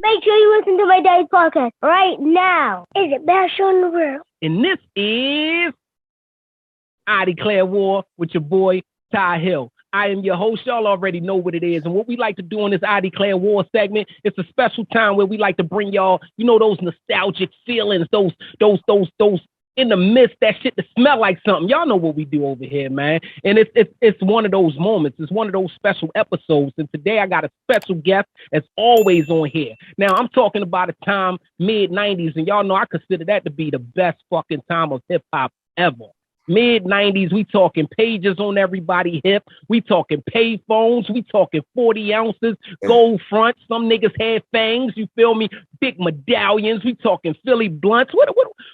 Make sure you listen to my daddy's podcast right now. It's the best show in the world. And this is I Declare War with your boy, Ty Hill. I am your host. Y'all already know what it is. And what we like to do on this I Declare War segment, it's a special time where we like to bring y'all, you know, those nostalgic feelings, those in the midst, that shit that smell like something. Y'all know what we do over here, man. And it's one of those moments. It's one of those special episodes. And today I got a special guest as always on here. Now I'm talking about a time mid-90s, and y'all know I consider that to be the best fucking time of hip hop ever. Mid-90s, we talking pages on everybody hip. We talking pay phones. We talking 40 ounces, gold front. Some niggas had fangs, you feel me? Big medallions. We talking Philly blunts. What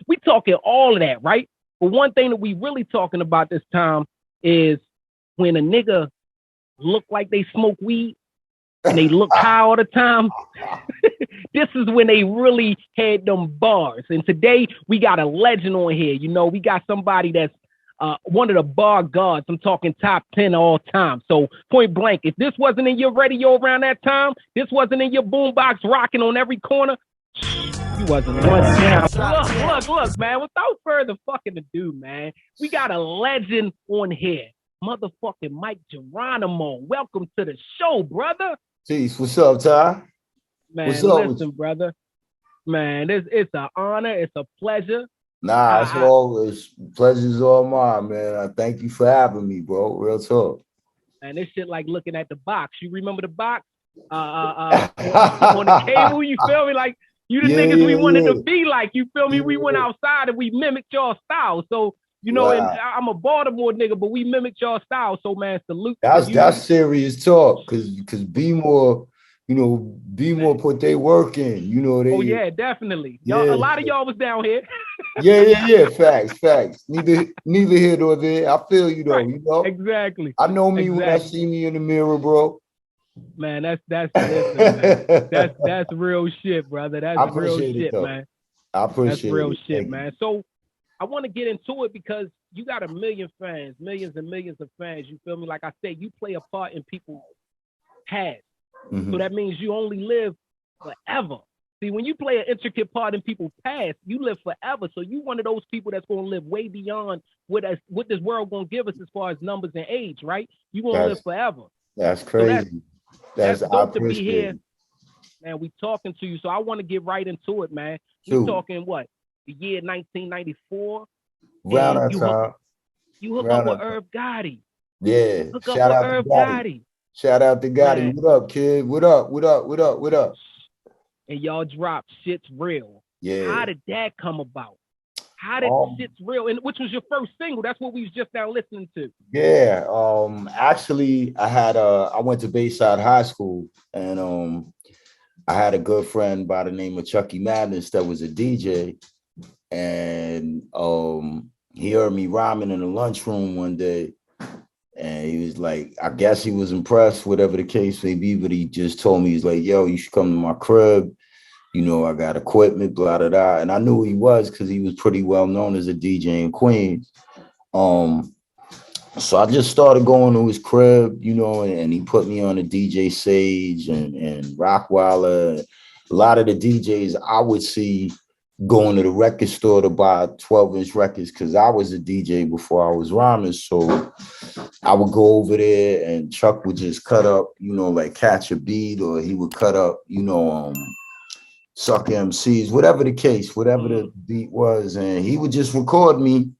we talking all of that, right? But one thing that we really talking about this time is when a nigga look like they smoke weed and they look high all the time. This is when they really had them bars. And today we got a legend on here. You know, we got somebody that's one of the bar gods. I'm talking top 10 all time. So point blank, if this wasn't in your radio around that time, this wasn't in your boombox rocking on every corner, you wasn't one down. Look, man, without further fucking ado, man, we got a legend on here. Motherfucking Mike Geronimo. Welcome to the show, brother. Jeez, what's up, Ty? Man, what's up? Listen, brother. Man, it's an honor. It's a pleasure. Nah, it's always pleasure's all mine, man. I thank you for having me, bro. Real talk. And this shit like looking at the box. You remember the box? On the cable, you feel me? Like you the niggas we wanted to be like. You feel me? We went outside and we mimicked your style. So you know, and I'm a Baltimore nigga, but we mimicked your style. So man, salute. That's serious talk, because B More. You know, B More put their work in. You know, they. Oh yeah, definitely. Y'all, a lot of y'all was down here. yeah. Facts. Neither here nor there. I feel you though. Right. You know. Exactly. I know me when I see me in the mirror, bro. Man, that's real shit, brother. That's real shit, man. I appreciate it. That's real shit, man. So I want to get into it because you got a million fans, millions and millions of fans. You feel me? Like I said, you play a part in people's past. Mm-hmm. So that means you only live forever. See, when you play an intricate part in people's past, you live forever. So you one of those people that's going to live way beyond what this world going to give us as far as numbers and age, right? You going to live forever. That's crazy. So that's dope to be here. Man, we talking to you. So I want to get right into it, man. We talking what? The year 1994. Round that time. You hook up with Irv Gotti. Yeah. Shout out to Irv Gotti. Shout out to Gotti. Man. What up, kid? What up? And y'all drop Shit's Real. Yeah. How did that come about? How did Shit's Real? And which was your first single? That's what we was just now listening to. Yeah. Actually, I went to Bayside High School, and I had a good friend by the name of Chucky Madness that was a DJ, and he heard me rhyming in the lunchroom one day. And he was like, I guess he was impressed, whatever the case may be, but he just told me, he's like, yo, you should come to my crib. You know, I got equipment, blah, blah, blah. And I knew who he was because he was pretty well known as a DJ in Queens. So I just started going to his crib, you know, and he put me on a DJ Sage and Rockweiler. A lot of the DJs I would see going to the record store to buy 12-inch records because I was a DJ before I was rhyming. So I would go over there and Chuck would just cut up, you know, like Catch a Beat, or he would cut up, you know, Suck MCs, whatever the case, whatever the beat was. And he would just record me,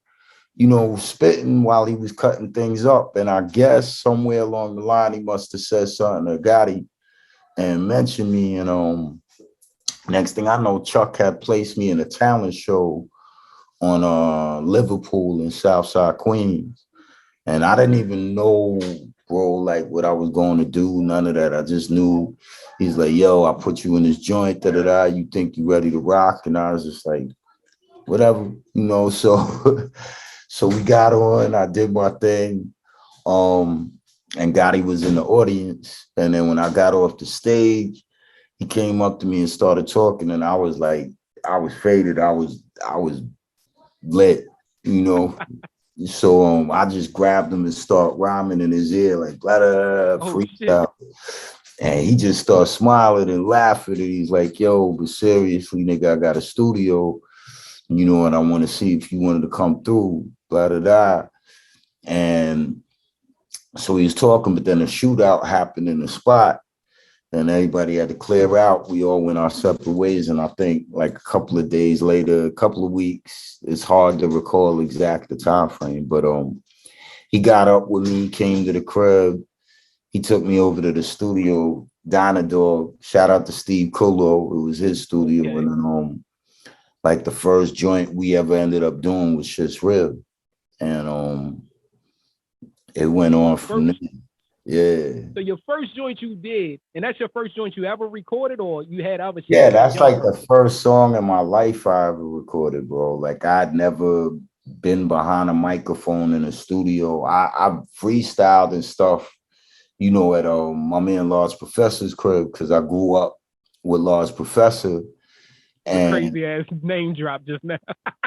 you know, spitting while he was cutting things up. And I guess somewhere along the line, he must have said something to Gotti and mentioned me. And next thing I know, Chuck had placed me in a talent show on Liverpool in Southside Queens. And I didn't even know, bro, like what I was going to do, none of that. I just knew he's like, yo, I put you in this joint, da-da-da, you think you ready to rock? And I was just like, whatever, you know, so so we got on, I did my thing, and Gotti was in the audience. And then when I got off the stage, he came up to me and started talking, and I was like, I was faded, I was lit, you know. So I just grabbed him and start rhyming in his ear, like blah, blah, blah, freaked out. And he just started smiling and laughing. And he's like, yo, but seriously, nigga, I got a studio, you know, and I want to see if you wanted to come through, blah, blah, blah. And so he was talking, but then a shootout happened in the spot and everybody had to clear out. We all went our separate ways. And I think like a couple of days later, a couple of weeks, it's hard to recall exact the time frame, but he got up with me, came to the crib. He took me over to the studio, Dog. Shout out to Steve Kulo. It was his studio. Okay. And then like the first joint we ever ended up doing was Shit's Real. And it went on from there. Yeah. So your first joint you did, and that's your first joint you ever recorded, or you had other shit? Yeah, that's like the first song in my life I ever recorded, bro. Like I'd never been behind a microphone in a studio. I freestyled and stuff, you know, at my man Lars Professor's crib, because I grew up with Lars Professor. And crazy ass name drop just now.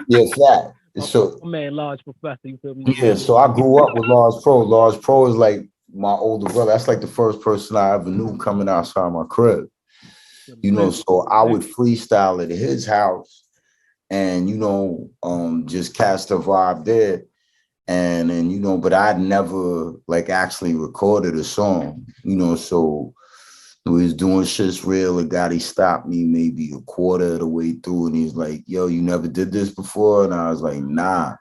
Yeah, flat. So my man Lars Professor, you feel me? Yeah, so I grew up with Lars Pro. Lars Pro is like my older brother. That's like the first person I ever knew coming outside my crib. You know, so I would freestyle at his house and, you know, just cast a vibe there. And you know, but I'd never like actually recorded a song, you know, so we was doing Shit's Real. And Gotti stopped me maybe a quarter of the way through and he's like, yo, you never did this before? And I was like, nah.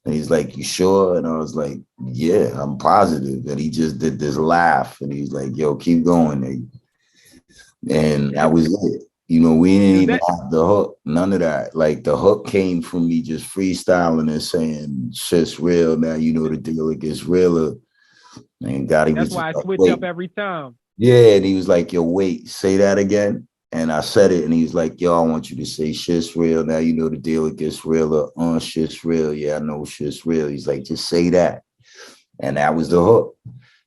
And he's like, you sure? And I was like, yeah, I'm positive. And he just did this laugh. And he's like, yo, keep going. And that was it. You know, we didn't even have the hook, none of that. Like the hook came from me just freestyling and saying, shit's real. Now, you know, the deal, it gets realer. And Gotti was That's why I switch up every time. Yeah. And he was like, yo, wait, say that again. And I said it, and he was like, yo, I want you to say shit's real. Now you know the deal, it gets realer. Shit's real. Yeah, I know shit's real. He's like, just say that. And that was the hook.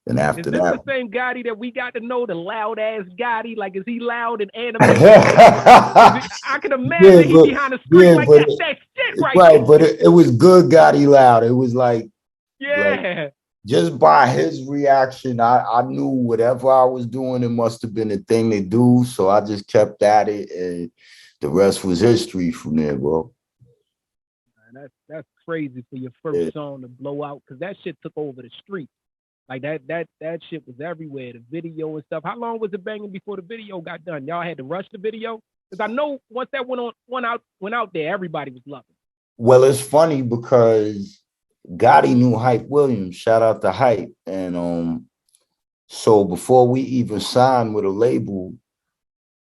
And after that. Is this the same Gotti that we got to know, the loud ass Gotti? Like, is he loud and animated? I can imagine he behind the screen like, that's that shit right there. Right, but it was good Gotti loud. It was like, yeah. Like, just by his reaction, I knew whatever I was doing, it must have been a thing to do. So I just kept at it, and the rest was history from there, bro. Man, that's crazy for your first song to blow out, because that shit took over the street. Like that shit was everywhere, the video and stuff. How long was it banging before the video got done? Y'all had to rush the video? Because I know once that went out there, everybody was loving it. Well, it's funny because Gotti knew Hype Williams. Shout out to Hype. And so before we even signed with a label,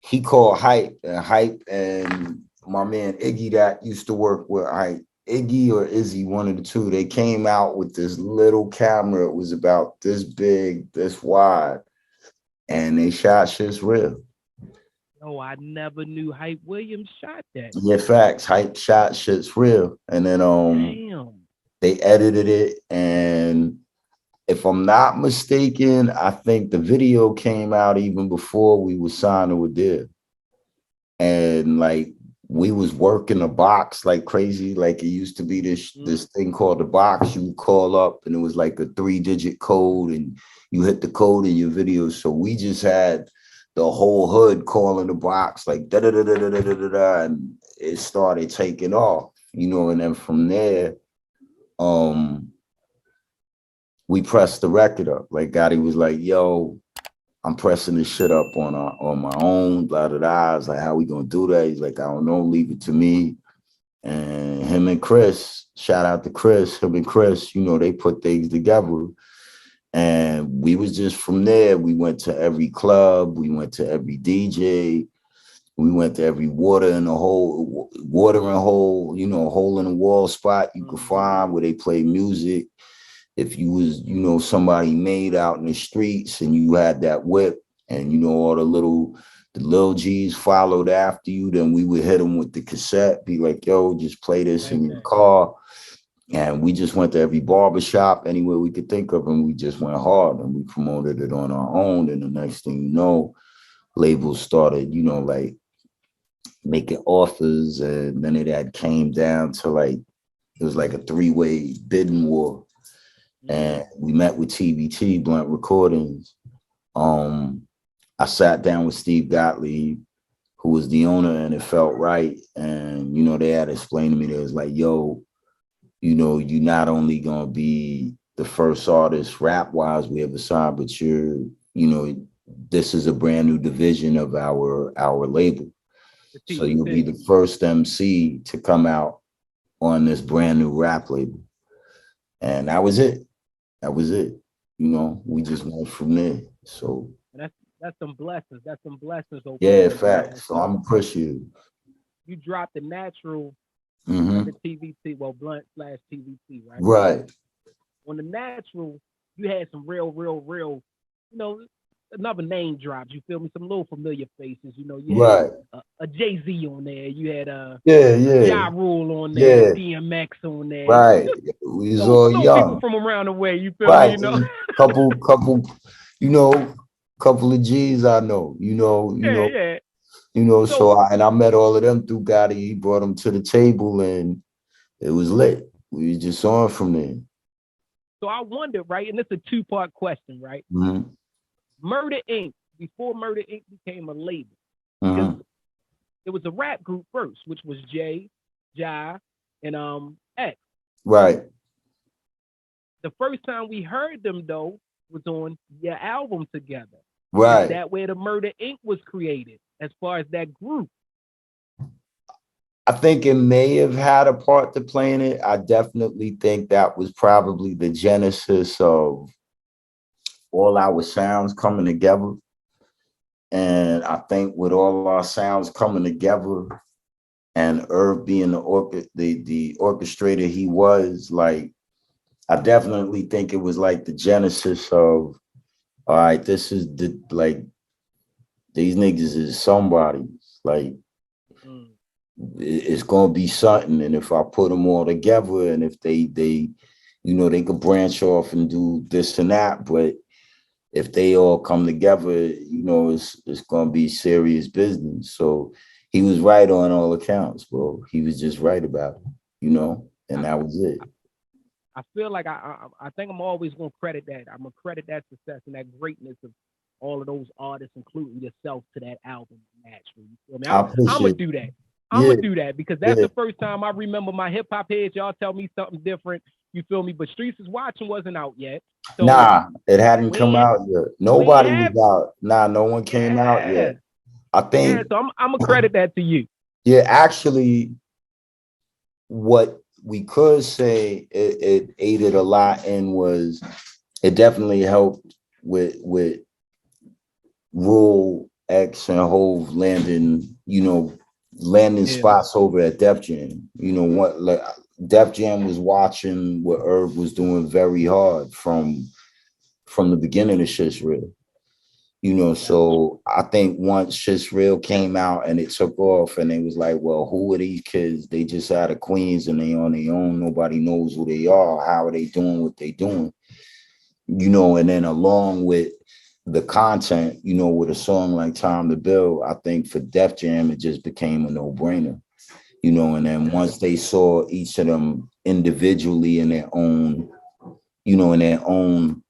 he called Hype and my man Iggy that used to work with Hype, Iggy or Izzy, one of the two, they came out with this little camera. It was about this big, this wide, and they shot Shit's Real. Oh, I never knew Hype Williams shot that. Yeah, facts. Hype shot Shit's Real. And then damn. They edited it, and if I'm not mistaken, I think the video came out even before we were signing with them. And like we was working a box like crazy. Like it used to be this thing called the box. You would call up and it was like a 3-digit code and you hit the code in your video. So we just had the whole hood calling the box like da da da da da da da da, and it started taking off, you know, and then from there, we pressed the record up. Like Gotti was like, yo, I'm pressing this shit up on my own, blah, blah, blah. I was like, how we gonna do that? He's like, I don't know, leave it to me. And him and Chris, shout out to Chris, him and Chris, you know, they put things together. And we was just from there, we went to every club, we went to every DJ, we went to every watering hole, you know, hole in the wall spot you could find where they play music. If you was, you know, somebody made out in the streets and you had that whip and, you know, all the little G's followed after you, then we would hit them with the cassette, be like, yo, just play this in your car. And we just went to every barbershop, anywhere we could think of, and we just went hard and we promoted it on our own. And the next thing you know, labels started, you know, like making offers, and then it had came down to like, it was like a 3-way bidding war. And we met with TBT, Blunt Recordings. I sat down with Steve Gottlieb, who was the owner, and it felt right. And, you know, they had explained to me, they was like, yo, you know, you're not only going to be the first artist rap wise we ever signed, but you're, you know, this is a brand new division of our label. So you'll be the first MC to come out on this brand new rap label. And that was it. That was it. You know, we just went from there. So that's some blessings. That's some blessings. Yeah, facts. So I'm appreciative. You dropped the natural mm-hmm. the TVT, well, blunt / TVT, right? Right. On the natural, you had some real, you know, another name drops. You feel me? Some little familiar faces. You know, you had a Jay-Z on there. You had Ja Rule on there. DMX on there. Right. We was all young. People from around the way. You feel me? You know, couple, you know, couple of G's I know. You know. You know, so I met all of them through Gotti. He brought them to the table, and it was lit. We was just on from there. So I wondered, right, and it's a two-part question, right? Mm-hmm. Murder Inc. Before Murder Inc. became a label, mm-hmm. it was a rap group first, which was Jay, Ja, and X. Right. The first time we heard them though was on your album together. Right. Is that where the Murder Inc. was created, as far as that group? I think it may have had a part to play in it. I definitely think that was probably the genesis of all our sounds coming together. And I think with all our sounds coming together and Irv being the orchestrator he was, like, I definitely think it was like the genesis of, all right, this is the, like, these niggas is somebody. Like, it's gonna be something, and if I put them all together, and if they you know, they could branch off and do this and that, but if they all come together, you know, it's gonna be serious business. So he was right on all accounts, bro. He was just right about it, you know, and that was it. I feel like I think I'm always gonna credit that. I'm gonna credit that success and that greatness of all of those artists, including yourself, to that album. Naturally, you feel me? I'm gonna do that. I'm gonna do that because that's the first time I remember my hip hop heads. Y'all tell me something different. You feel me? But Streets is Watching wasn't out yet. So nah, it hadn't come out yet. Nobody was out. Nah, no one came out yet. I think. So I'm gonna credit that to you. Yeah, actually, what we could say it aided a lot in was it definitely helped with Rule X and Hove landing, you know, spots over at Def Jam. You know what, like Def Jam was watching what Irv was doing very hard from the beginning of Shit's Real. You know, so I think once Shit's Real came out and it took off, and they was like, well, who are these kids? They just out of Queens and they on their own. Nobody knows who they are. How are they doing what they doing? You know, and then along with the content, you know, with a song like Time to Build, I think for Def Jam, it just became a no-brainer. You know, and then once they saw each of them individually in their own, you know, in their own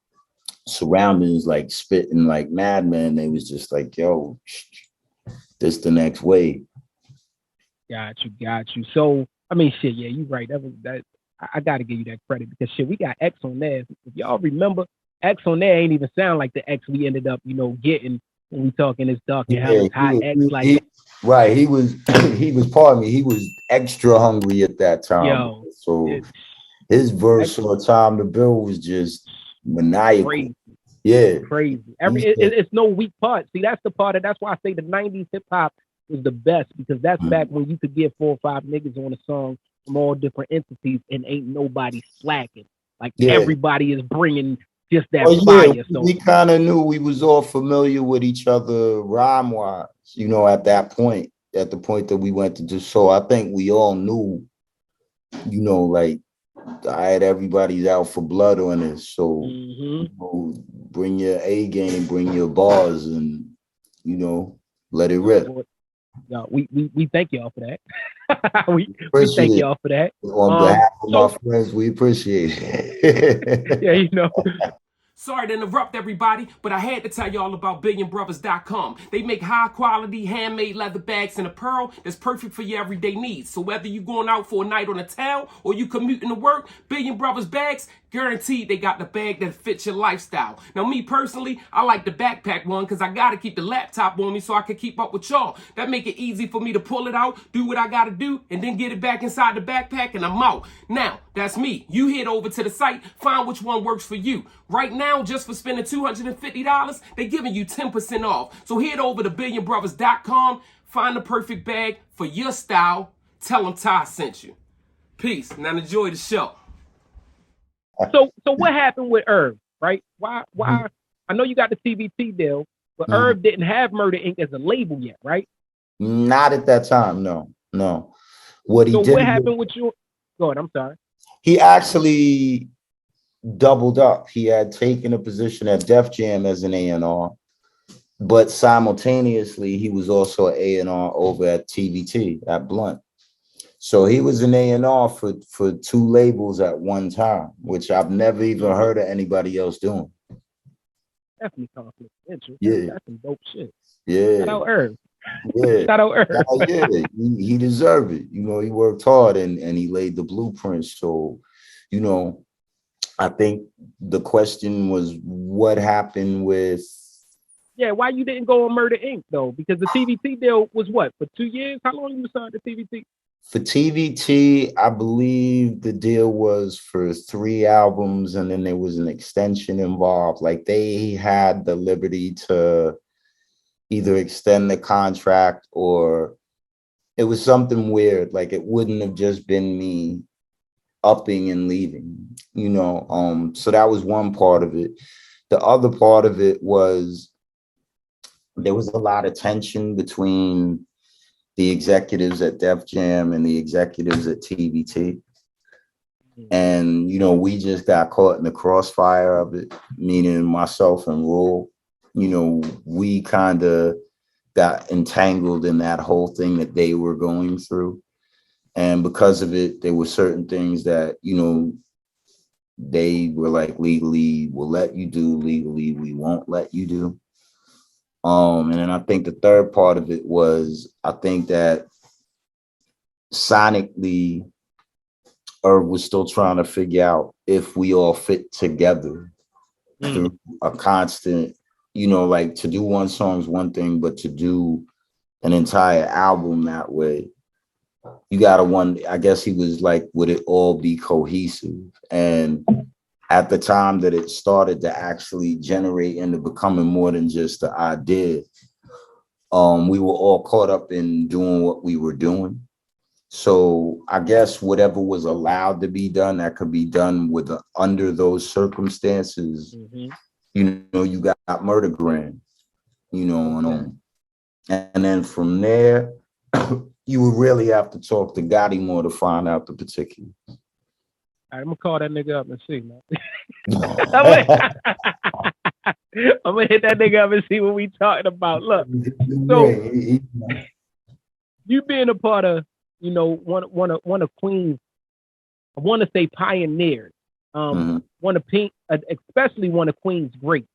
surroundings, like spitting like madmen, they was just like, yo, this the next wave. Got you. So I mean, shit, yeah, you right. That I gotta give you that credit because shit, we got X on there. If y'all remember, X on there ain't even sound like the X we ended up, you know, getting when we talking this dark and hell hot X. Right, he was pardon me, he was extra hungry at that time. Yo, so his verse on Time to Build was just maniacal. Crazy. Yeah, crazy. It's no weak part. See, that's the part that's why I say the 90s hip hop was the best, because that's back when you could get 4 or 5 niggas on a song from all different entities and ain't nobody slacking. Like everybody is bringing just that fire. So we kind of knew we was all familiar with each other rhyme wise, you know, at that point, at the point that we went to do. So I think we all knew, you know, like I had everybody's out for blood on this. So you know, bring your A game, bring your bars, and you know, let it rip. Yeah, we thank y'all for that. we thank y'all for that. On behalf of my friends, we appreciate it. Yeah, you know. Sorry to interrupt everybody, but I had to tell y'all about BillionBrothers.com. They make high quality handmade leather bags and apparel that's perfect for your everyday needs. So whether you going out for a night on the town or you commuting to work, Billion Brothers bags, guaranteed they got the bag that fits your lifestyle. Now me personally, I like the backpack one because I got to keep the laptop on me so I can keep up with y'all. That make it easy for me to pull it out, do what I got to do, and then get it back inside the backpack and I'm out. Now, that's me. You head over to the site, find which one works for you. Right now, just for spending $250, they're giving you 10% off. So head over to BillionBrothers.com, find the perfect bag for your style. Tell them Ty sent you. Peace. Now enjoy the show. So what happened with Irv, right? Why? I know you got the TVT deal, but Irv didn't have Murder Inc. as a label yet, right? Not at that time, no. What happened with you? Go ahead, I'm sorry. He actually doubled up. He had taken a position at Def Jam as an A&R, but simultaneously he was also an A&R over at TVT at Blunt. So he was an A&R for two labels at one time, which I've never even heard of anybody else doing. Definitely conflict of interest. Yeah, that's some dope shit. Yeah, shout out Irv. Yeah, shout out Irv. Yeah, he deserved it. You know, he worked hard and he laid the blueprints. So, you know, I think the question was what happened with. Yeah, why you didn't go on Murder Inc. though? Because the TVT deal was what, for 2 years? How long you signed to TVT? For TVT, I believe the deal was for 3 albums, and then there was an extension involved. Like they had the liberty to either extend the contract or it was something weird. Like it wouldn't have just been me upping and leaving, you know. So that was one part of it. The other part of it was there was a lot of tension between the executives at Def Jam and the executives at TVT. And, you know, we just got caught in the crossfire of it, meaning myself and Rule. You know, we kind of got entangled in that whole thing that they were going through. And because of it, there were certain things that, you know, they were like, legally, we'll let you do, legally, we won't let you do. And then I think the third part of it was, I think that sonically, Irv was still trying to figure out if we all fit together through a constant, you know, like to do one song is one thing, but to do an entire album that way, you gotta I guess he was like, would it all be cohesive? And at the time that it started to actually generate into becoming more than just the idea, we were all caught up in doing what we were doing. So I guess whatever was allowed to be done, that could be done with under those circumstances. You know, you got Murder Grand, you know, and then from there, you would really have to talk to Gotti more to find out the particulars. I'm gonna call that nigga up and see, man. I'm gonna hit that nigga up and see what we talking about. Look, so you being a part of, you know, one of Queens, I want to say pioneers. One of especially one of Queens' greats.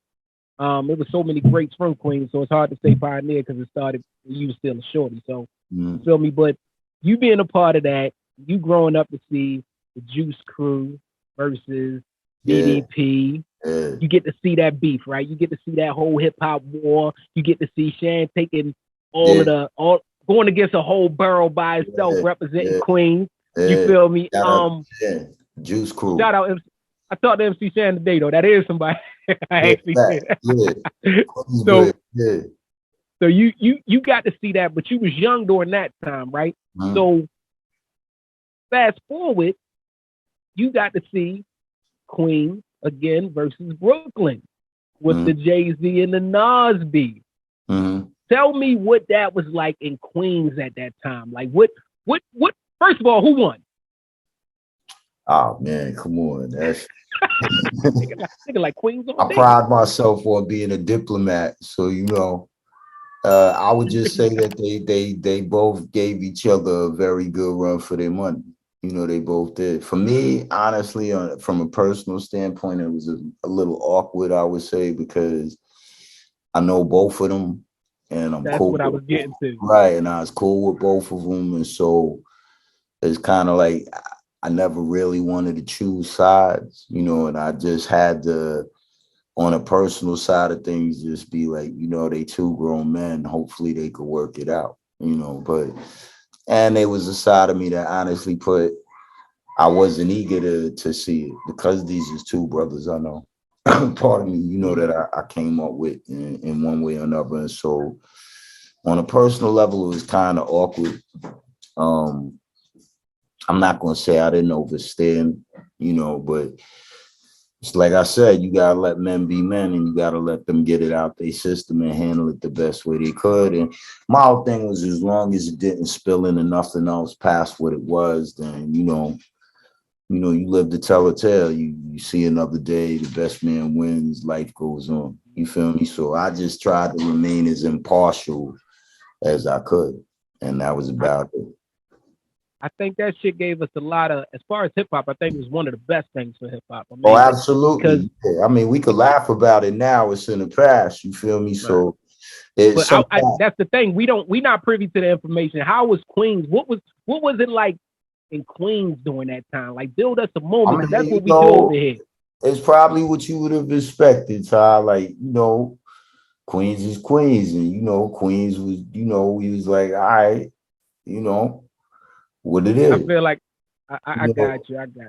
There was so many greats from Queens, so it's hard to say pioneer because it started when you was still a shorty. So you feel me? But you being a part of that, you growing up to see the Juice Crew versus DDP. You get to see that beef, right? You get to see that whole hip hop war. You get to see Shan taking going against a whole borough by itself, representing Queens. You feel me? Juice Crew. Shout out. I talked to MC Shan today though. That is somebody. I actually said. So you got to see that, but you was young during that time, right? So fast forward, you got to see Queens again versus Brooklyn with the Jay-Z and the Nas beef. Tell me what that was like in Queens at that time. Like what first of all, who won? Oh man, come on. That's nigga like Queens all day. I pride myself on being a diplomat. So you know, I would just say that they both gave each other a very good run for their money. You know, they both did. For me, honestly, from a personal standpoint, it was a little awkward, I would say, because I know both of them, and I'm That's cool what I with was getting to. right, and I was cool with both of them, and so it's kind of like I never really wanted to choose sides, you know, and I just had to, on a personal side of things, just be like, you know, they two grown men. Hopefully, they could work it out, you know. But and there was a side of me that honestly I wasn't eager to see it because these is two brothers I know. Part of me, you know, that I came up with in one way or another. And so on a personal level, it was kind of awkward. Um, I'm not gonna say I didn't overstand, you know, but it's like I said, you gotta let men be men and you gotta let them get it out their system and handle it the best way they could. And my whole thing was as long as it didn't spill into nothing else past what it was, then you live to tell a tale. You see another day, the best man wins, life goes on. You feel me? So I just tried to remain as impartial as I could. And that was about it. I think that shit gave us a lot of, as far as hip hop, I think it was one of the best things for hip hop. Oh, Amazing. absolutely. Yeah. I mean, we could laugh about it now. It's in the past. You feel me? So it's but that's the thing. We not privy to the information. How was Queens? What was it like in Queens during that time? Like, build us a moment, because that's what we do over here. It's probably what you would have expected, Ty. Like, you know, Queens is Queens, and you know, Queens was, you know, we was like, all right, you know, what it is. I feel like I got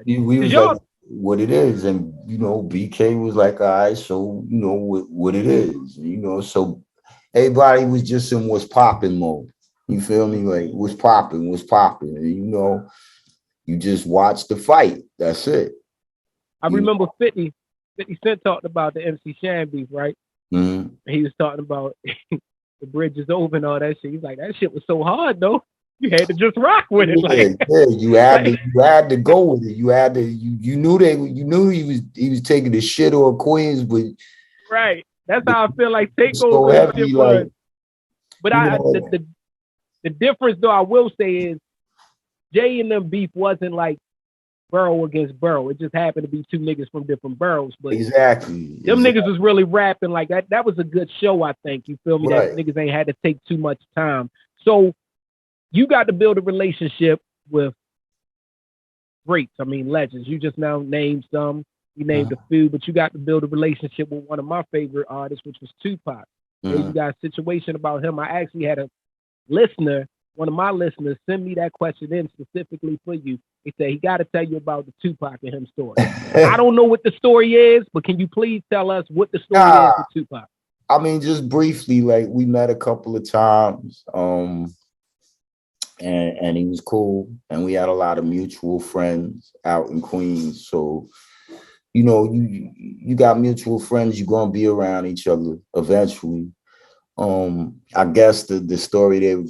you. We was like, what it is, and you know, BK was like, all right, so you know what it is, you know, so everybody was just in what's popping mode. You feel me? Like what's popping, and you know, you just watch the fight. That's it. I remember 50 Cent talked about the MC Shan beef, right? Mm-hmm. He was talking about the bridge is over and all that shit. He's like, that shit was so hard though. You had to just rock with it. You had to go with it. You had to. You knew he was taking the shit on Queens, but right. That's how I feel like Takeover so heavy, shit was. But the difference though, I will say, is Jay and them beef wasn't like borough against borough. It just happened to be two niggas from different boroughs. But exactly. Them niggas was really rapping like that. That was a good show, I think. You feel me? Right. That niggas ain't had to take too much time. So you got to build a relationship with greats. I mean, legends. You just now named some. You named a few, but you got to build a relationship with one of my favorite artists, which was Tupac. You got a situation about him. I actually had a listener, one of my listeners, send me that question in specifically for you. He said he got to tell you about the Tupac and him story. I don't know what the story is, but can you please tell us what the story is with Tupac? I mean, just briefly, like we met a couple of times, and he was cool, and we had a lot of mutual friends out in Queens. So, you know, you got mutual friends, you're gonna be around each other eventually. I guess the story they were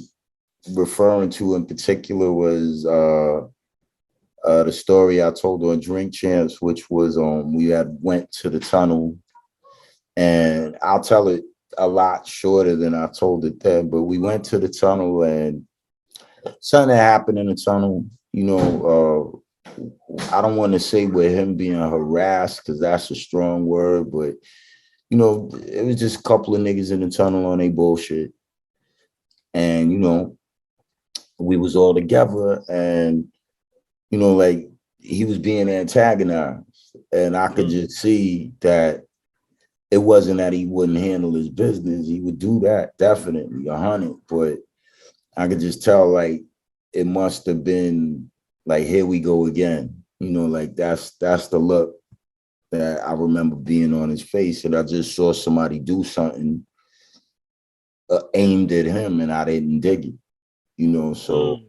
referring to in particular was the story I told on Drink Champs, which was we had went to the tunnel, and I'll tell it a lot shorter than I told it then, but we went to the tunnel and something happened in the tunnel. You know, I don't want to say with him being harassed because that's a strong word, but you know, it was just a couple of niggas in the tunnel on their bullshit. And, you know, we was all together and, you know, like he was being antagonized. And I could just see that it wasn't that he wouldn't handle his business. He would do that, definitely, 100. But I could just tell, like, it must have been like, here we go again. You know, like that's the look that I remember being on his face, and I just saw somebody do something aimed at him, and I didn't dig it, you know. So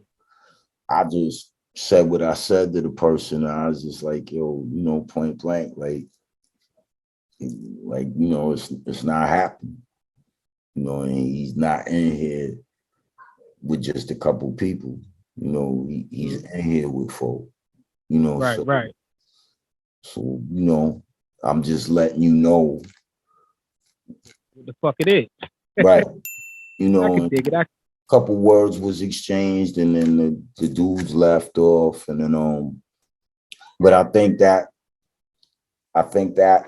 I just said what I said to the person. I was just like, yo, you know, point blank, like you know, it's not happening, you know, and he's not in here with just a couple people, you know. He's in here with folk, you know. Right. So, you know, I'm just letting you know what the fuck it is. Right. You know, I can dig it. couple words was exchanged, and then the dudes left off, and then but I think that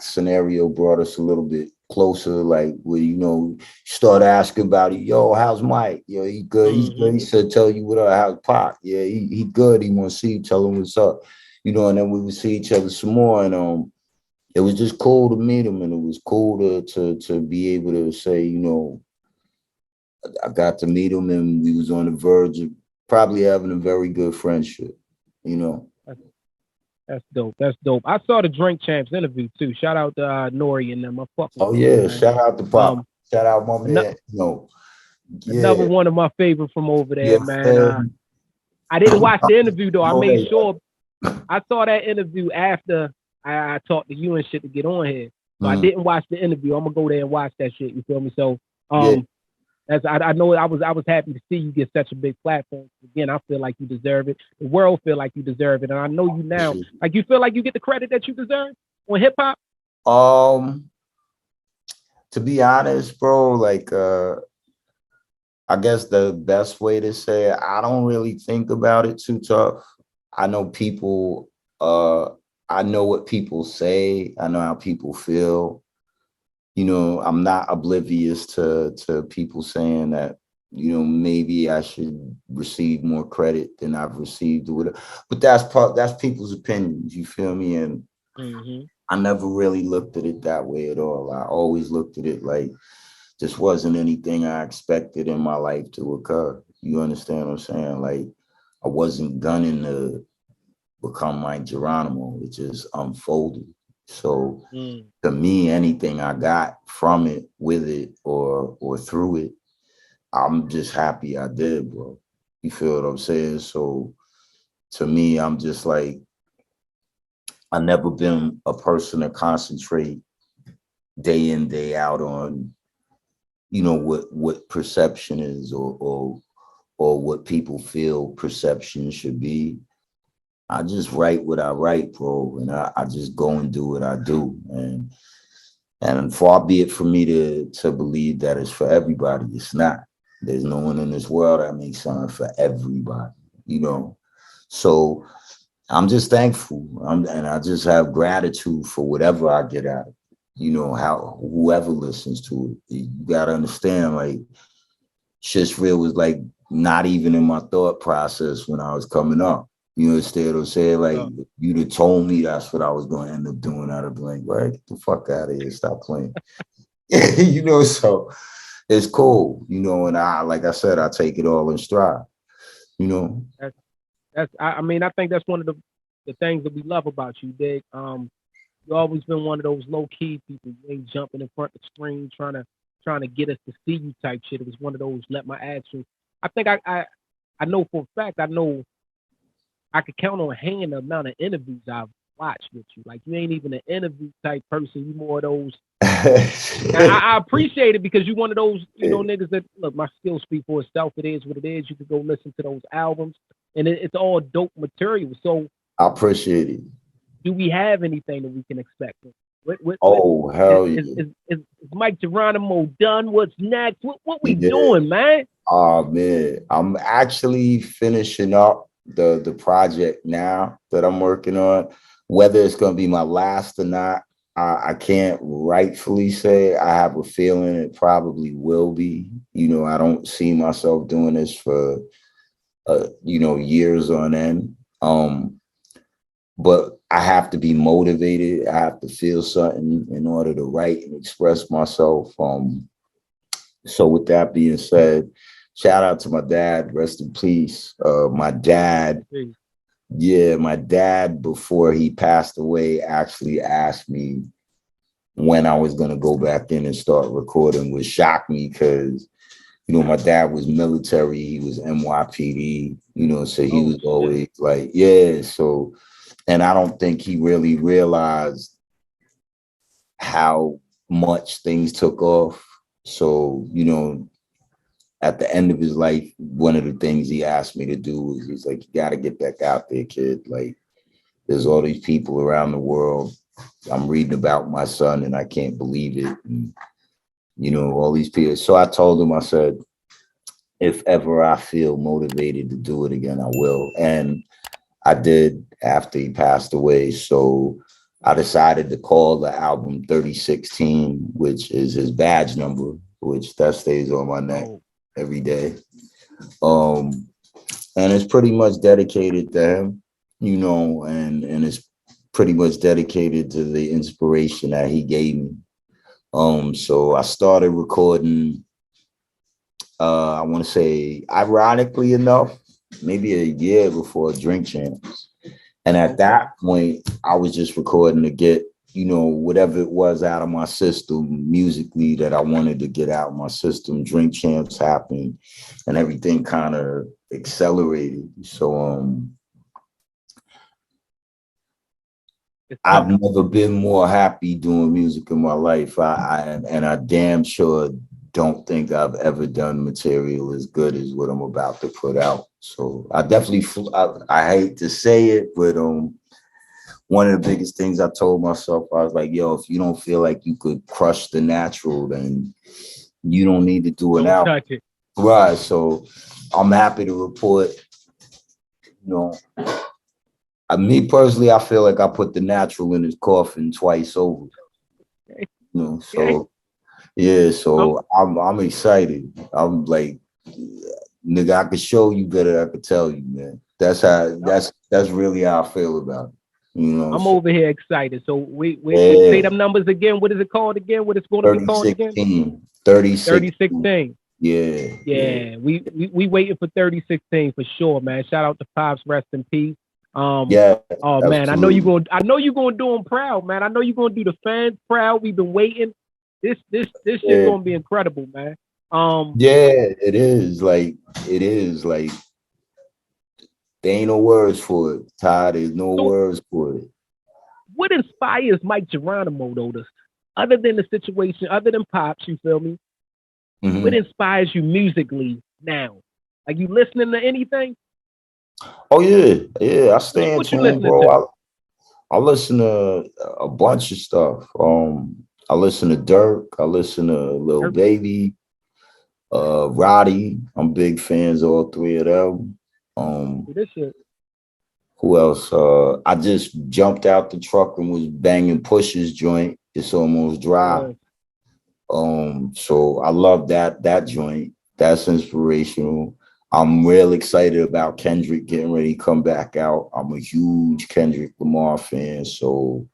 scenario brought us a little bit closer, like where start asking about it. Yo, how's Mike? Yo, he good. He's good. He said, tell you what up. How's Pop? Yeah, he good. He want to see you. Tell him what's up. And then we would see each other some more, and it was just cool to meet him, and it was cool to be able to say, I got to meet him, and we was on the verge of probably having a very good friendship. That's dope. That's dope. I saw the Drink Champs interview too. Shout out to n.o.r.e. and them. I fuck with Oh yeah, them, man. shout out to Pop. Shout out my man. Another one of my favorite from over there, yeah, man. I didn't watch the interview though. I made sure I saw that interview after I talked to you and shit to get on here. So I didn't watch the interview. I'm gonna go there and watch that shit. You feel me? So as I know, I was happy to see you get such a big platform. Again, I feel like you deserve it. The world feel like you deserve it, and I know you now. Like you feel like you get the credit that you deserve on hip hop. To be honest, bro, like I guess the best way to say it, I don't really think about it too tough. I know people. I know what people say. I know how people feel. I'm not oblivious to people saying that, maybe I should receive more credit than I've received or whatever. But that's people's opinions, you feel me? And I never really looked at it that way at all. I always looked at it like this wasn't anything I expected in my life to occur. You understand what I'm saying? Like I wasn't gunning to become like Geronimo. It just unfolded. So to me, anything I got from it, with it, or through it, I'm just happy I did, bro. You feel what I'm saying? So to me, I'm just like, I've never been a person to concentrate day in, day out on, what perception is or what people feel perception should be. I just write what I write, bro, and I just go and do what I do. And far be it for me to believe that it's for everybody. It's not. There's no one in this world that makes something for everybody, So I'm just thankful. And I just have gratitude for whatever I get out of it. How whoever listens to it. You gotta understand, like, Shit's Real was like not even in my thought process when I was coming up. Instead of saying, like, you'd have told me that's what I was going to end up doing, I'd have been like, right, get the fuck out of here, stop playing. So it's cool, and like I said, I take it all in stride, I mean, I think that's one of the things that we love about you, Dig. You've always been one of those low-key people. You ain't jumping in front of the screen trying to get us to see you type shit. It was one of those let my action. I think I know for a fact, I could count on hand the amount of interviews I've watched with you. Like, you ain't even an interview type person. You more of those. I appreciate it because you one of those, niggas that, look, my skills speak for itself. It is what it is. You can go listen to those albums, and it's all dope material. So I appreciate it. Do we have anything that we can expect? Hell yeah. Is Mike Geronimo done? What's next? What we doing, man? Oh, man. I'm actually finishing up the project now that I'm working on. Whether it's going to be my last or not, I can't rightfully say. I have a feeling it probably will be. I don't see myself doing this for years on end. But I have to be motivated. I have to feel something in order to write and express myself. So with that being said, shout out to my dad, rest in peace. My dad, before he passed away, actually asked me when I was going to go back in and start recording, which shocked me because, my dad was military. He was NYPD, so he was always like, so, and I don't think he really realized how much things took off. So, at the end of his life, one of the things he asked me to do was, he's like, you got to get back out there, kid. Like, there's all these people around the world. I'm reading about my son and I can't believe it. And, all these people. So I told him, I said, if ever I feel motivated to do it again, I will. And I did after he passed away. So I decided to call the album 3016, which is his badge number, which that stays on my neck every day. And it's pretty much dedicated to him, you know, and it's pretty much dedicated to the inspiration that he gave me. So I started recording, I want to say, ironically enough, maybe a year before Drink Champs. And at that point, I was just recording to get, you know, whatever it was out of my system musically that I wanted to get out of my system. Drink Champs happened and everything kind of accelerated. So I've never been more happy doing music in my life. I damn sure don't think I've ever done material as good as what I'm about to put out. So I definitely, I hate to say it, but one of the biggest things I told myself, I was like, yo, if you don't feel like you could crush the natural, then you don't need to do it now. Right. So I'm happy to report, you know, me personally, I feel like I put the natural in his coffin twice over. You know, so yeah, so I'm excited. I'm like, nigga, I could show you better. I could tell you, man. That's really how I feel about it. You know, I'm over here excited. So we say them numbers again. What is it called again? What it's going to be called again? 3016. Yeah. We waiting for 3016 for sure, man. Shout out to Pops, rest in peace. Yeah. Oh man, I know you're gonna do them proud, man. I know you're gonna do the fans proud. We've been waiting. This shit's gonna be incredible, man. Yeah, it is like there ain't no words for it. Ty, there's no words for it. What inspires Mike Geronimo though? Other than the situation, other than Pops, you feel me? Mm-hmm. What inspires you musically now? Like, you listening to anything? Oh yeah. I stay in tune, bro. I listen to a bunch of stuff. I listen to Dirk. I listen to Lil Baby, Roddy. I'm big fans of all three of them. Who else? I just jumped out the truck and was banging Push's joint. It's Almost Dry. So I love that joint. That's inspirational. I'm real excited about Kendrick getting ready to come back out. I'm a huge Kendrick Lamar fan, so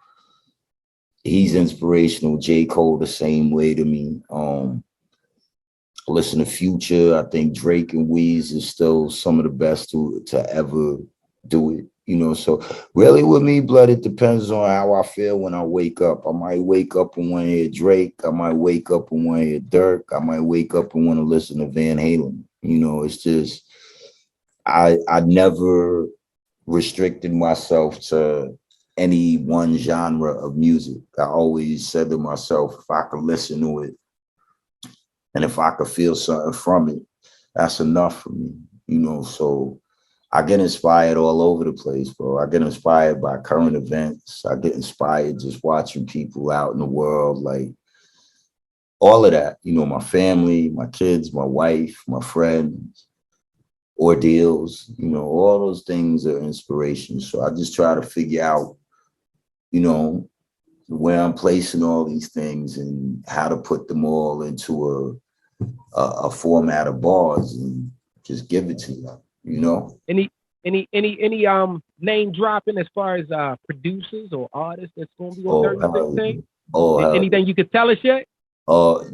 he's inspirational. J. Cole the same way to me. Listen to Future. I think Drake and Weez is still some of the best to ever do it. You know, so really with me, blood, it depends on how I feel when I wake up. I might wake up and want to hear Drake. I might wake up and want to hear Dirk. I might wake up and want to listen to Van Halen. You know, it's just, I never restricted myself to any one genre of music. I always said to myself, if I could listen to it and if I could feel something from it, that's enough for me. You know, so I get inspired all over the place, bro. I get inspired by current events. I get inspired just watching people out in the world, like all of that. You know, my family, my kids, my wife, my friends, ordeals, you know, all those things are inspiration. So I just try to figure out, you know, where I'm placing all these things and how to put them all into a format of bars and just give it to them. You know, any name dropping as far as producers or artists that's going to be on 3016? Anything you could tell us yet?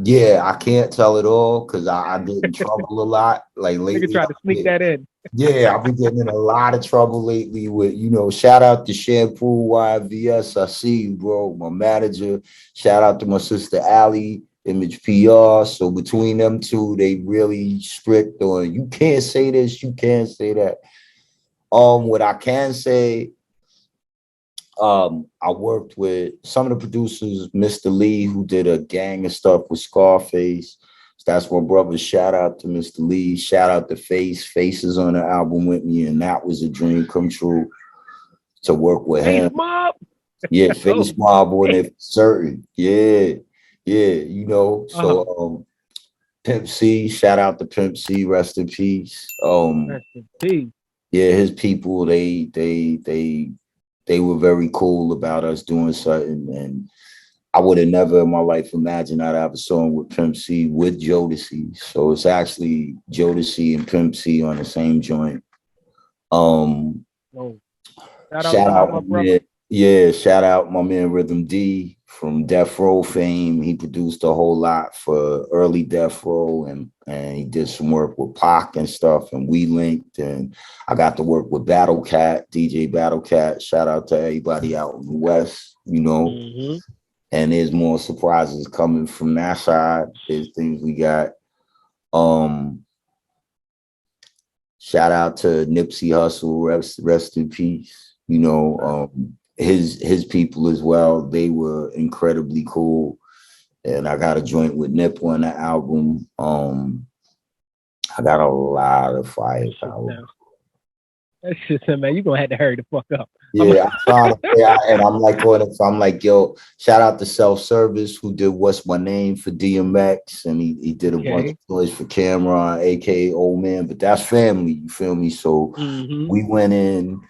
Yeah, I can't tell it all because I get in trouble a lot. Like lately, try to sneak that in. Yeah, I've been getting in a lot of trouble lately with, you know, shout out to Shampoo YVS. I see you, bro. My manager. Shout out to my sister Allie, Image PR. So between them two, they really strict on you can't say this, you can't say that. What I can say, I worked with some of the producers, Mr. Lee, who did a gang of stuff with Scarface. That's my brother. Shout out to Mr. Lee. Shout out to Face. Face is on the album with me, and that was a dream come true to work with him. Mob. Yeah, Face Mob on it for certain. Yeah, you know. So Pimp C, shout out to Pimp C, rest in peace. Rest in peace. Yeah, his people, they were very cool about us doing something, and I would have never in my life imagined I'd have a song with Pimp C with Jodeci. So it's actually Jodeci and Pimp C on the same joint. Oh, Shout out my my brother. man, yeah, shout out my man Rhythm D from Death Row fame. He produced a whole lot for early Death Row, and he did some work with Pac and stuff, and we linked, and I got to work with Battle Cat, DJ Battle Cat. Shout out to everybody out in the West, you know. Mm-hmm. And there's more surprises coming from that side. There's things we got. Shout out to Nipsey Hussle, rest in peace. You know, his people as well. They were incredibly cool. And I got a joint with Nip on the album. I got a lot of firepower. That shit, man, you're gonna have to hurry the fuck up. Yeah, and I'm like, I'm like, yo, shout out to Self Service who did What's My Name for DMX, and he did a bunch of toys for Cameron, aka Old Man, but that's family, you feel me? So we went in,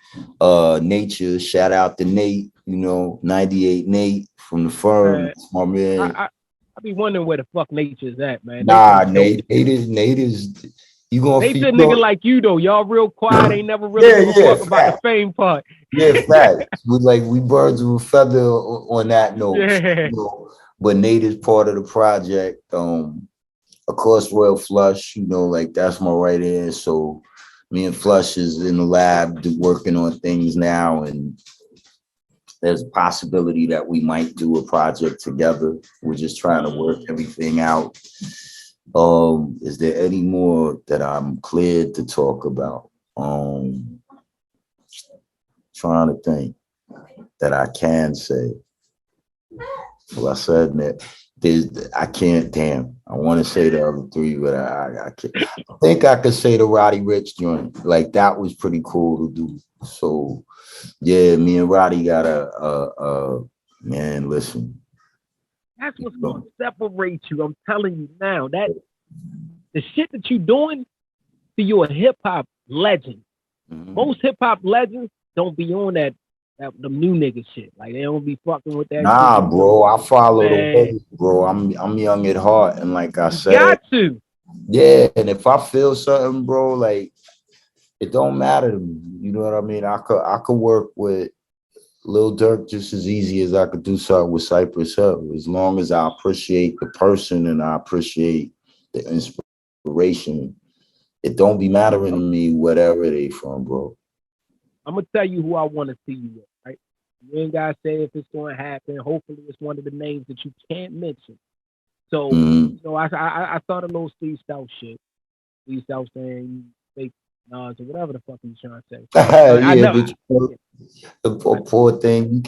Nature, shout out to Nate, you know, 98 Nate from the firm, that's my man. I be wondering where the fuck Nature is at, man. Nah, Nate is. You gonna Nate's a nigga like you though. Y'all real quiet, ain't never really give a fuck about the fame part. Yeah, fact. We birds of a feather on that note. Yeah. You know, but Nate is part of the project. Of course, Royal Flush, you know, like that's my right hand. So me and Flush is in the lab working on things now, and there's a possibility that we might do a project together. We're just trying to work everything out. Is there any more that I'm cleared to talk about? Trying to think that I can say. Well, I said that I can't. Damn, I want to say the other three, but I can't. I think I could say the Roddy Ricch joint. Like that was pretty cool to do. So yeah, me and Roddy got a man. Listen. That's what's going to separate you. I'm telling you now. That the shit that you're doing, so you're a hip hop legend. Most hip hop legends don't be on that them new nigga shit. Like they don't be fucking with that. Nah, shit. Bro, I follow the way, bro. I'm young at heart, and like I said, got to. Yeah, and if I feel something, bro, like it don't matter to me. You know what I mean? I could work with Lil Durk just as easy as I could do something with Cypress Hill, as long as I appreciate the person and I appreciate the inspiration. It don't be mattering to me whatever they from, bro. I'm gonna tell you who I want to see you with, right? You ain't gotta say if it's gonna happen. Hopefully, it's one of the names that you can't mention. So, you know, I thought a little Steve Stout shit. Steve Stout saying fake Nas or whatever the fuck he's trying to say. The poor thing, you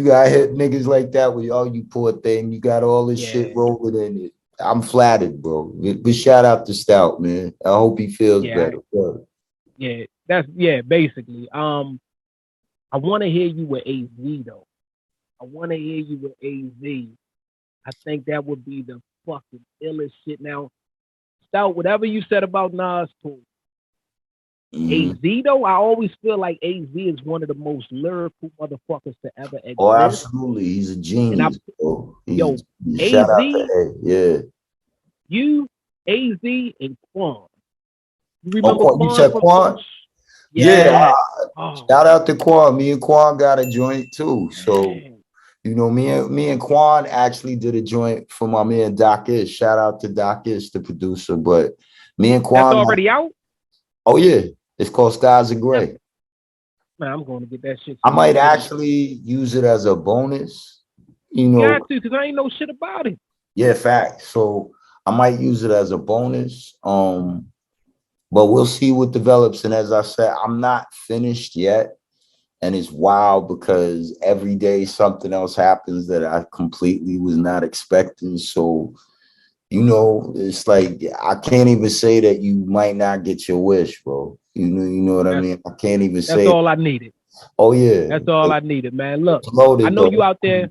got hit niggas like that with you poor thing. You got all this shit rolling in it. I'm flattered, bro. But shout out to Stout, man. I hope he feels better. Basically. I want to hear you with AZ though. I want to hear you with AZ. I think that would be the fucking illest shit. Now, Stout, whatever you said about Nas, cool. AZ though, I always feel like AZ is one of the most lyrical motherfuckers to ever exist. Oh, absolutely, he's a genius. AZ, you, AZ, and Quan. You remember Quan? You said Quan? Yeah. Shout out to Quan. Me and Quan got a joint too. So, you know, me and Quan actually did a joint for my man Doc Ish. Shout out to Doc Ish, the producer. But me and Quan. That's already out? Oh, yeah. It's called Skies of Gray. Man, I'm going to get that shit. I might actually use it as a bonus. You know, got to, because I ain't know shit about it. Yeah, fact. So I might use it as a bonus. But we'll see what develops. And as I said, I'm not finished yet. And it's wild because every day something else happens that I completely was not expecting. So, you know, it's like I can't even say that you might not get your wish, bro. You know what I mean? I can't even say. That's all I needed. Oh, yeah. That's all I needed, man. Look, I know you out there.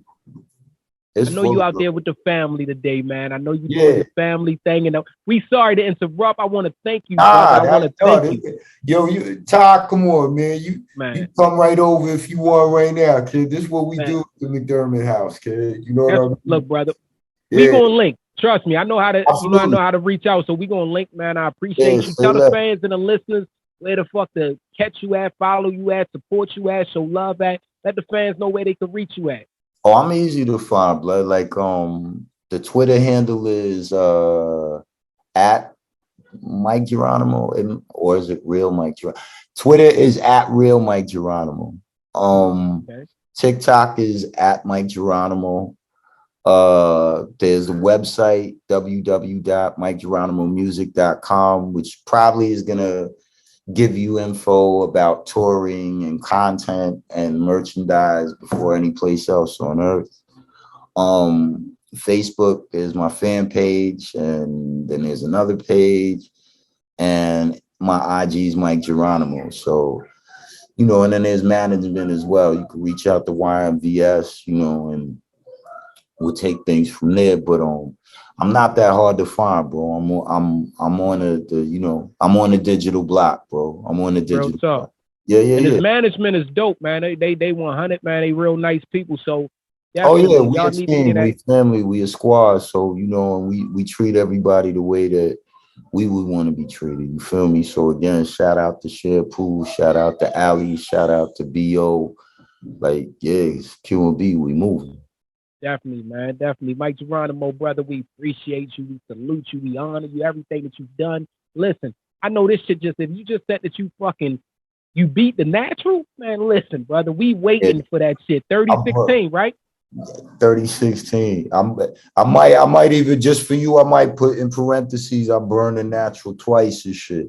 It's I know full you of out love. there with the family today, man. I know you doing your family thing, and we sorry to interrupt. I want to thank you, brother. I want to thank you, Yo, Todd, come on, man. You man. come right over if you want right now, kid. This is what we Man, do at the McDermott house, kid. You know what I mean? look, brother. We Yeah, gonna link. Trust me, I know how to. You know, I absolutely. know how to reach out. So we gonna link, man. I Yeah, appreciate you. say Tell the less. fans and the listeners where the fuck to catch you at, follow you at, support you at, show love at. Let the fans know where they can reach you at. Oh, I'm easy to find, blood. Like the Twitter handle is at Mike Geronimo, or is it real Mike Geronimo? Twitter is at real Mike Geronimo. Okay. TikTok is at Mike Geronimo. There's a website, www.mikegeronimomusic.com, which probably is gonna give you info about touring and content and merchandise before any place else on earth. Facebook is my fan page, and then there's another page, and my IG is Mike Geronimo. So, and then there's management as well. You can reach out to YMVS, and we'll take things from there. But I'm not that hard to find, bro. I'm on I'm on the digital block, bro. I'm on the digital block. Yeah. And his management is dope, man. They 100, man. They real nice people. So we a team, we family, we a squad. So and we treat everybody the way that we would want to be treated. You feel me? So again, shout out to Sharepool, shout out to Ali, shout out to BO. Like, it's Q&B, we moving. Definitely, man. Definitely. Mike Geronimo, brother, we appreciate you. We salute you. We honor you. Everything that you've done. Listen, I know this shit if you just said that you beat the natural, man, listen, brother, we waiting for that shit. 3016, right? 3016. I might even, just for you, I might put in parentheses, I burned the natural twice and shit.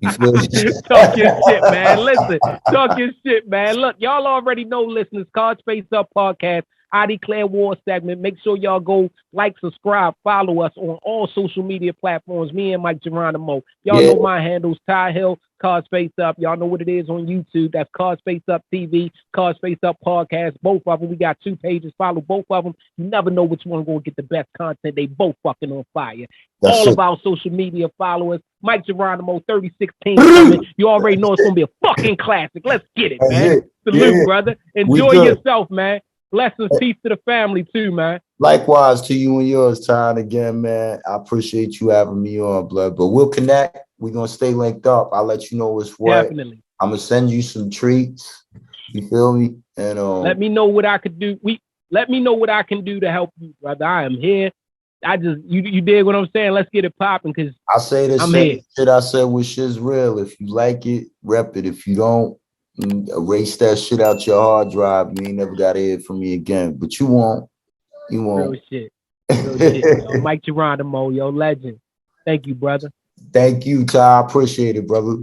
You feel me? Talk your shit, man. Listen, talk your shit, man. Look, y'all already know, listeners, Cards Face Up Podcast, I Declare War segment. Make sure y'all go like, subscribe, follow us on all social media platforms. Me and Mike Geronimo. Y'all know my handles, Ty Hill, Cards Face Up. Y'all know what it is on YouTube. That's Cards Face Up TV, Cards Face Up Podcast. Both of them. We got 2 pages. Follow both of them. You never know which one going to get the best content. They both fucking on fire. All of our social media followers. Mike Geronimo, 3016 coming. You already know it's going to be a fucking classic. Let's get it, man. Salute, brother. Enjoy yourself, man. Blessings, peace to the family too, man. Likewise to you and yours, Todd. Again, man, I appreciate you having me on, blood. But we'll connect. We're gonna stay linked up. I'll let you know what's what. Definitely. I'm gonna send you some treats. You feel me? And let me know what I could do. Let me know what I can do to help you, brother. I am here. I just you dig what I'm saying? Let's get it popping, because I say the same shit I said with shit's real. If you like it, rep it. If you don't, erase that shit out your hard drive. You ain't never gotta hear from me again. But you won't. You won't. Real shit. Real shit, yo. Mike Geronimo, yo, legend. Thank you, brother. Thank you, Ty. I appreciate it, brother.